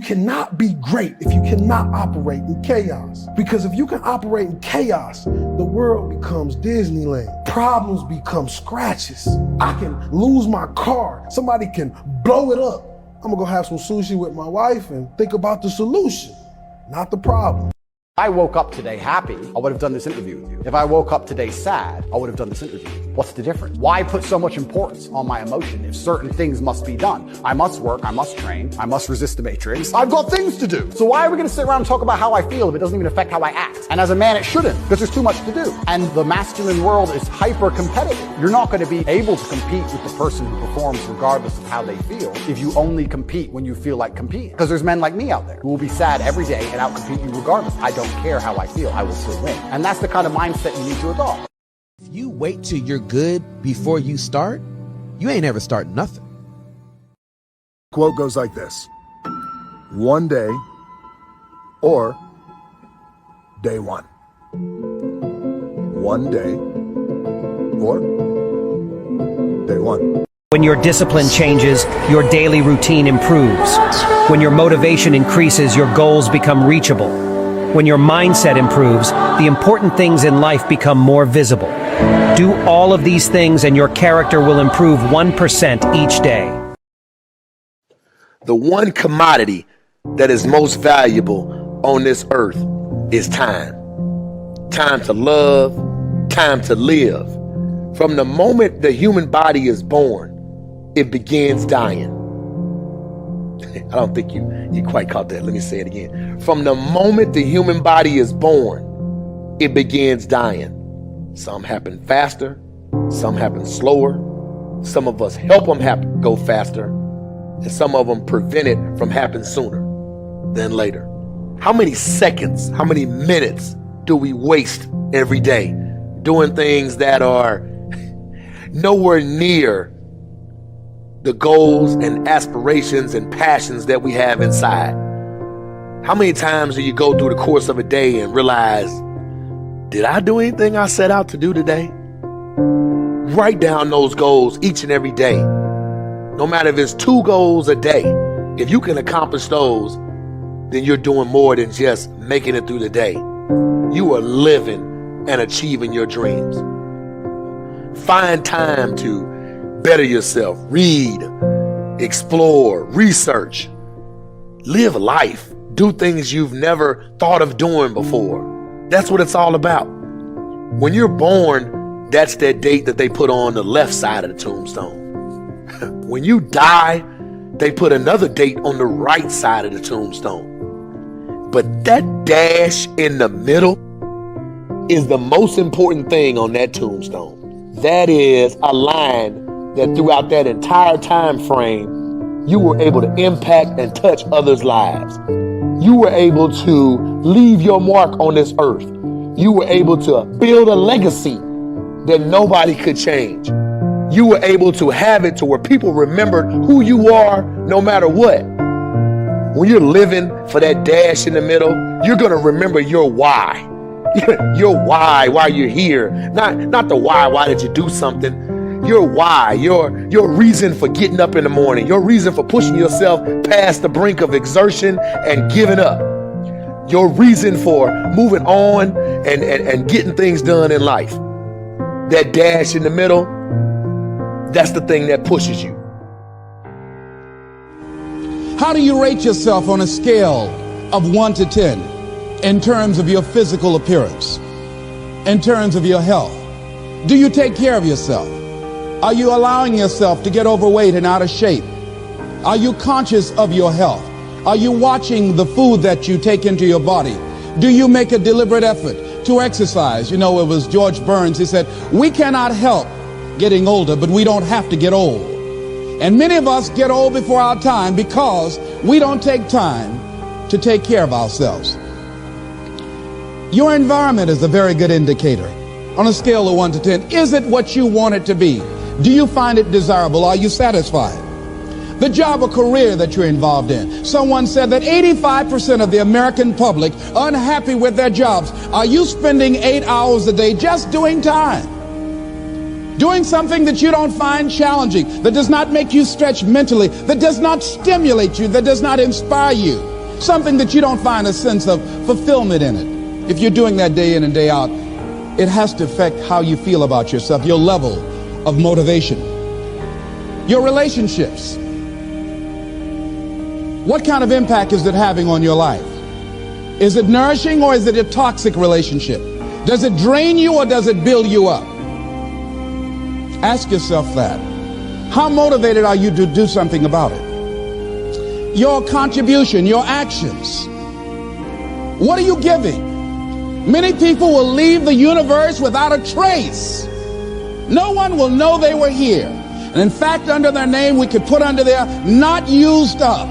cannot be great if you cannot operate in chaos. Because if you can operate in chaos, the world becomes Disneyland. Problems become scratches. I can lose my car. Somebody can blow it up. I'm gonna go have some sushi with my wife and think about the solution, not the problem. If I woke up today happy, I would have done this interview with you. If I woke up today sad, I would have done this interview with you. What's the difference? Why put so much importance on my emotion if certain things must be done? I must work, I must train, I must resist the matrix. I've got things to do. So why are we going to sit around and talk about how I feel if it doesn't even affect how I act? And as a man, it shouldn't, because there's too much to do. And the masculine world is hyper competitive. You're not going to be able to compete with the person who performs regardless of how they feel if you only compete when you feel like competing. Because there's men like me out there who will be sad every day and outcompete you regardless. I don't care how I feel, I will still win. And that's the kind of mindset you need to adopt. If you wait till you're good before you start, you ain't ever start nothing. Quote goes like this: one day or day one. One day or day one. When your discipline changes, your daily routine improves. When your motivation increases, your goals become reachable. When your mindset improves, the important things in life become more visible. Do all of these things and your character will improve 1% each day. The one commodity that is most valuable on this earth is time. Time to love, time to live. From the moment the human body is born, it begins dying. I don't think you quite caught that. Let me say it again. From the moment the human body is born, it begins dying. Some happen faster, some happen slower. Some of us help them go faster, and some of them prevent it from happening sooner than later. How many seconds, how many minutes do we waste every day doing things that are nowhere near the goals and aspirations and passions that we have inside? How many times do you go through the course of a day and realize, did I do anything I set out to do today? Write down those goals each and every day. No matter if it's 2 goals a day, if you can accomplish those, then you're doing more than just making it through the day. You are living and achieving your dreams. Find time to better yourself, read, explore, research, live life, do things you've never thought of doing before. That's what it's all about. When you're born, that's that date that they put on the left side of the tombstone. When you die, they put another date on the right side of the tombstone. But that dash in the middle is the most important thing on that tombstone. That is a line that throughout that entire time frame, you were able to impact and touch others' lives. You were able to leave your mark on this earth. You were able to build a legacy that nobody could change. You were able to have it to where people remembered who you are no matter what. When you're living for that dash in the middle, you're gonna remember your why. Your why you're here. Not the why did you do something? Your why, your reason for getting up in the morning, your reason for pushing yourself past the brink of exertion and giving up, your reason for moving on and getting things done in life. That dash in the middle, that's the thing that pushes you. How do you rate yourself on a scale of 1 to 10 in terms of your physical appearance, in terms of your health? Do you take care of yourself? Are you allowing yourself to get overweight and out of shape? Are you conscious of your health? Are you watching the food that you take into your body? Do you make a deliberate effort to exercise? You know, it was George Burns, he said, we cannot help getting older, but we don't have to get old. And many of us get old before our time because we don't take time to take care of ourselves. Your environment is a very good indicator. On a scale of 1 to 10, is it what you want it to be? Do you find it desirable? Are you satisfied? The job or career that you're involved in. Someone said that 85% of the American public are unhappy with their jobs. Are you spending 8 hours a day just doing time? Doing something that you don't find challenging, that does not make you stretch mentally, that does not stimulate you, that does not inspire you. something that you don't find a sense of fulfillment in it. If you're doing that day in and day out, it has to affect how you feel about yourself, your level of motivation. Your relationships. What kind of impact is it having on your life? Is it nourishing or is it a toxic relationship? Does it drain you or does it build you up? Ask yourself that. How motivated are you to do something about it? Your contribution, your actions. What are you giving? Many people will leave the universe without a trace. No one will know they were here. And in fact, under their name, we could put under there, not used up.